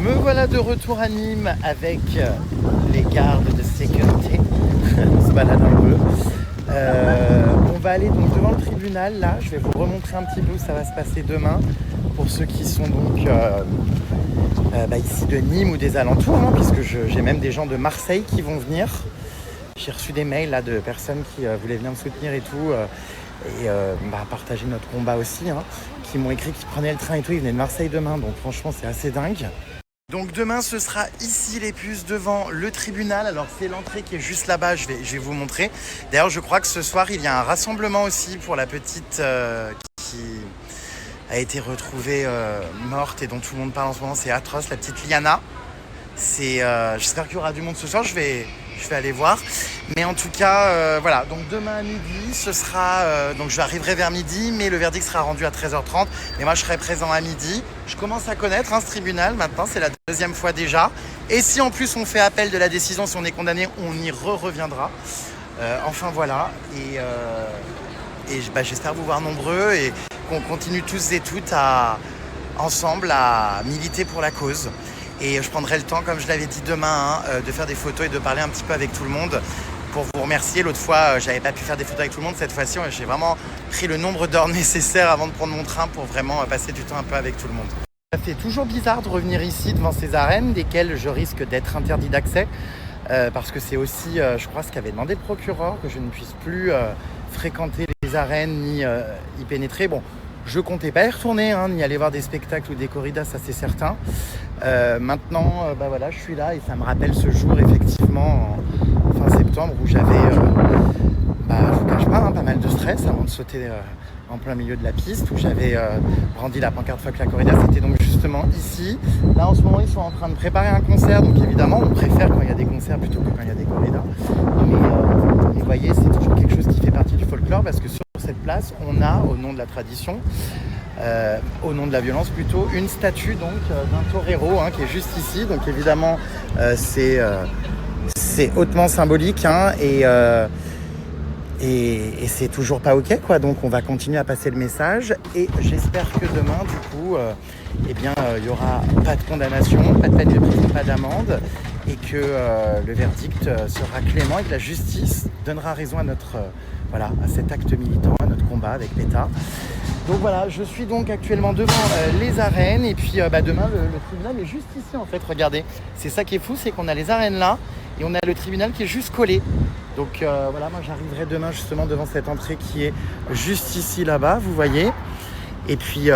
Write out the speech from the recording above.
Me voilà de retour à Nîmes avec les gardes de sécurité. On se balade un peu. On va aller donc devant le tribunal là. Je vais vous remontrer un petit peu où ça va se passer demain pour ceux qui sont donc ici de Nîmes ou des alentours, hein, puisque j'ai même des gens de Marseille qui vont venir. J'ai reçu des mails là, de personnes qui voulaient venir me soutenir et tout, partager notre combat aussi, hein, qui m'ont écrit qu'ils prenaient le train et tout, ils venaient de Marseille demain, donc franchement c'est assez dingue. Donc demain ce sera ici les puces devant le tribunal. Alors c'est l'entrée qui est juste là-bas, je vais vous montrer. D'ailleurs je crois que ce soir il y a un rassemblement aussi pour la petite qui a été retrouvée morte et dont tout le monde parle en ce moment, c'est atroce, la petite Liana. J'espère qu'il y aura du monde ce soir, je vais aller voir. Mais en tout cas, voilà, donc demain à midi, ce sera... donc j'arriverai vers midi, mais le verdict sera rendu à 13h30. Mais moi, je serai présent à midi. Je commence à connaître ce tribunal maintenant, c'est la deuxième fois déjà. Et si en plus on fait appel de la décision, si on est condamné, on y reviendra. Enfin voilà, j'espère vous voir nombreux et qu'on continue tous et toutes ensemble à militer pour la cause. Et je prendrai le temps, comme je l'avais dit demain, de faire des photos et de parler un petit peu avec tout le monde pour vous remercier. L'autre fois, j'avais pas pu faire des photos avec tout le monde. Cette fois-ci, j'ai vraiment pris le nombre d'heures nécessaires avant de prendre mon train pour vraiment passer du temps un peu avec tout le monde. Ça fait toujours bizarre de revenir ici devant ces arènes, desquelles je risque d'être interdit d'accès. Parce que c'est aussi, je crois, ce qu'avait demandé le procureur, que je ne puisse plus fréquenter les arènes ni y pénétrer. Bon, je comptais pas y retourner, ni aller voir des spectacles ou des corridas, ça c'est certain. Maintenant, voilà, je suis là et ça me rappelle ce jour effectivement en fin septembre où j'avais, je vous cache pas, pas mal de stress avant de sauter en plein milieu de la piste, où j'avais brandi la pancarte Fuck la corrida. C'était donc justement ici. Là en ce moment ils sont en train de préparer un concert, donc évidemment on préfère quand il y a des concerts plutôt que quand il y a des corridas. Mais vous voyez, c'est toujours quelque chose qui fait partie du folklore, parce que sur cette place on a, au nom de la tradition, au nom de la violence plutôt, une statue donc d'un torero qui est juste ici. Donc évidemment c'est hautement symbolique, et c'est toujours pas ok quoi. Donc on va continuer à passer le message et j'espère que demain du coup il y aura pas de condamnation, pas de peine de prison, pas d'amende, et que le verdict sera clément et que la justice donnera raison à cet acte militant, à notre combat avec l'État. Donc voilà, je suis donc actuellement devant les arènes, et puis demain le tribunal est juste ici en fait, regardez. C'est ça qui est fou, c'est qu'on a les arènes là et on a le tribunal qui est juste collé. Donc voilà, moi j'arriverai demain justement devant cette entrée qui est juste ici là-bas, vous voyez. Et puis